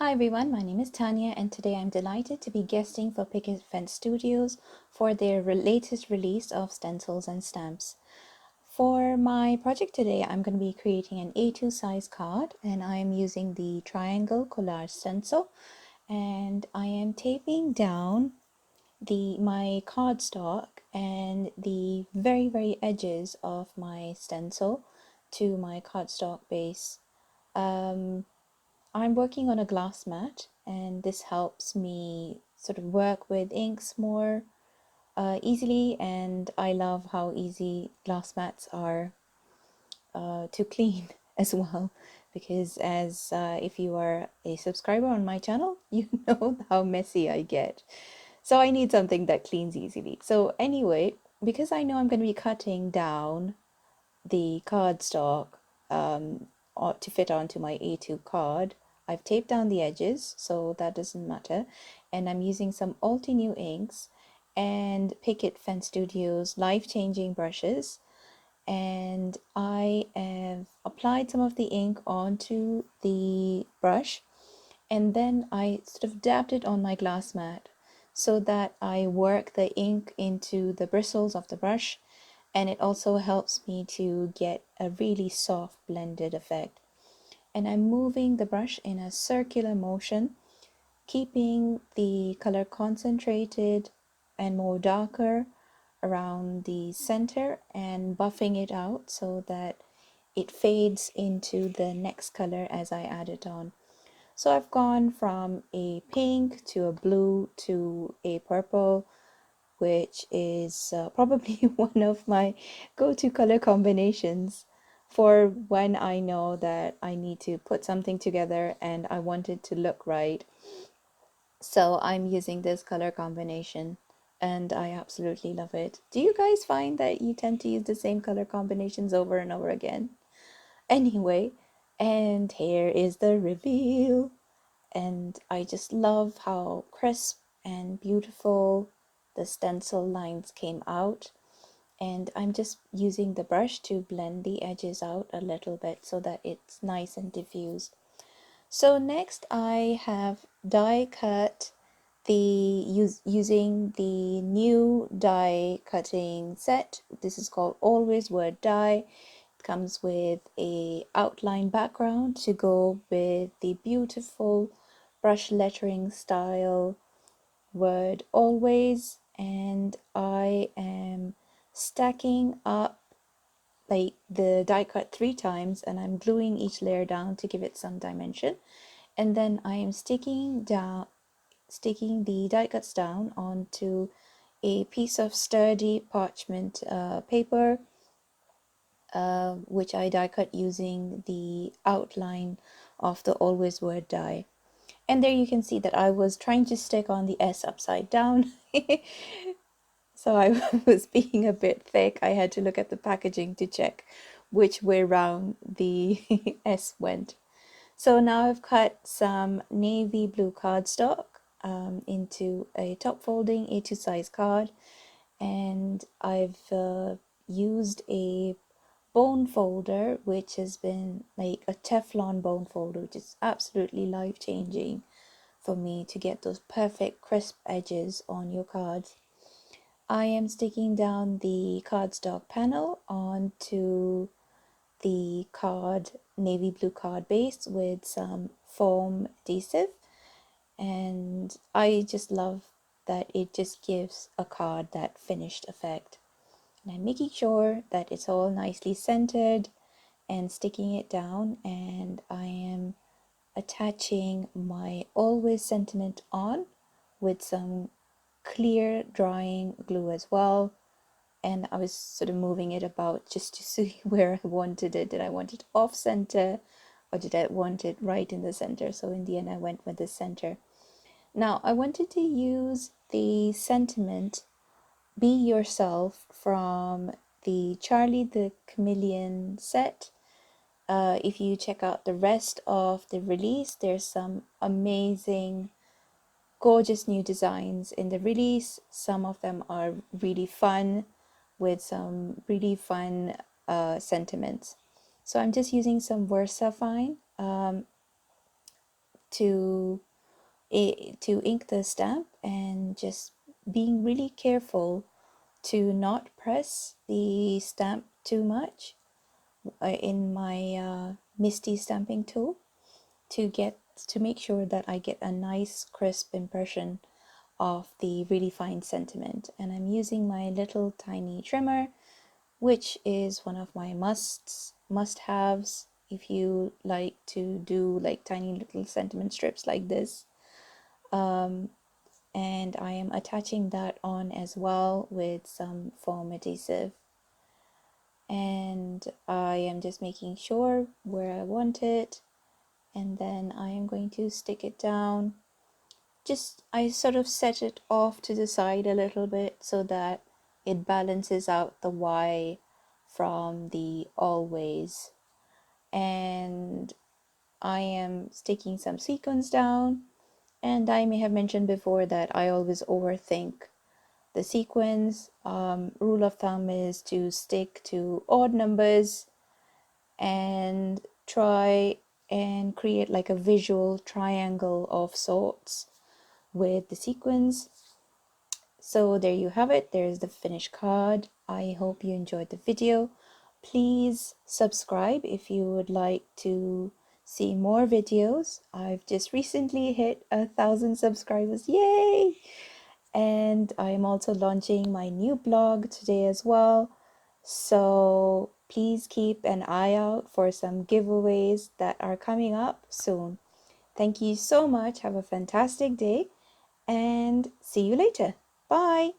Hi everyone, my name is Tanya and today I'm delighted to be guesting for Picket Fence Studios for their latest release of stencils and stamps. For my project today, I'm going to be creating an A2 size card and I'm using the triangle collage stencil, and I am taping down my cardstock and the very edges of my stencil to my cardstock base. I'm working on a glass mat, and this helps me sort of work with inks more easily, and I love how easy glass mats are to clean as well, because as if you are a subscriber on my channel, you know how messy I get. So I need something that cleans easily. So anyway, because I know I'm going to be cutting down the cardstock to fit onto my A2 card, I've taped down the edges, so that doesn't matter. And I'm using some New inks and Picket Fence Studios life-changing brushes. And I have applied some of the ink onto the brush, and then I sort of dabbed it on my glass mat so that I work the ink into the bristles of the brush, and it also helps me to get a really soft blended effect. And I'm moving the brush in a circular motion, keeping the color concentrated and more darker around the center and buffing it out so that it fades into the next color as I add it on. So I've gone from a pink to a blue to a purple, which is probably one of my go-to color combinations for when I know that I need to put something together and I want it to look right. So I'm using this color combination and I absolutely love it. Do you guys find that you tend to use the same color combinations over and over again? Anyway, and here is the reveal. And I just love how crisp and beautiful the stencil lines came out. And I'm just using the brush to blend the edges out a little bit so that it's nice and diffused. So next I have die cut using the new die cutting set. This is called Always Word Die. It comes with a outline background to go with the beautiful brush lettering style word always, and I am stacking up like the die cut 3 times and I'm gluing each layer down to give it some dimension, and then I am sticking the die cuts down onto a piece of sturdy parchment paper, which I die cut using the outline of the Always Word die. And there you can see that I was trying to stick on the S upside down. So I was being a bit thick. I had to look at the packaging to check which way round the S went. So now I've cut some navy blue cardstock into a top folding A2 size card, and I've used a bone folder, which has been like a Teflon bone folder, which is absolutely life changing for me to get those perfect crisp edges on your cards. I am sticking down the cardstock panel onto the navy blue card base with some foam adhesive, and I just love that it just gives a card that finished effect. And I'm making sure that it's all nicely centered and sticking it down, and I am attaching my Always sentiment on with some clear drying glue as well. And I was sort of moving it about just to see where I wanted it. Did I want it off center or did I want it right in the center? So in the end I went with the center. Now I wanted to use the sentiment Be Yourself from the Charlie the Chameleon set. If you check out the rest of the release, there's some amazing, gorgeous new designs in the release. Some of them are really fun with some really fun sentiments. So I'm just using some VersaFine to to ink the stamp, and just being really careful to not press the stamp too much in my MISTI stamping tool to make sure that I get a nice crisp impression of the really fine sentiment. And I'm using my little tiny trimmer, which is one of my must-haves if you like to do like tiny little sentiment strips like this. And I am attaching that on as well with some foam adhesive, and I am just making sure where I want it, and then I am going to stick it down. Just I sort of set it off to the side a little bit so that it balances out the Y from the always. And I am sticking some sequins down, and I may have mentioned before that I always overthink the sequins. Rule of thumb is to stick to odd numbers and try and create like a visual triangle of sorts with the sequins. So there you have it. There's the finished card. I hope you enjoyed the video. Please subscribe if you would like to see more videos. I've just recently hit 1,000 subscribers. Yay! And I am also launching my new blog today as well. So please keep an eye out for some giveaways that are coming up soon. Thank you so much. Have a fantastic day and see you later. Bye.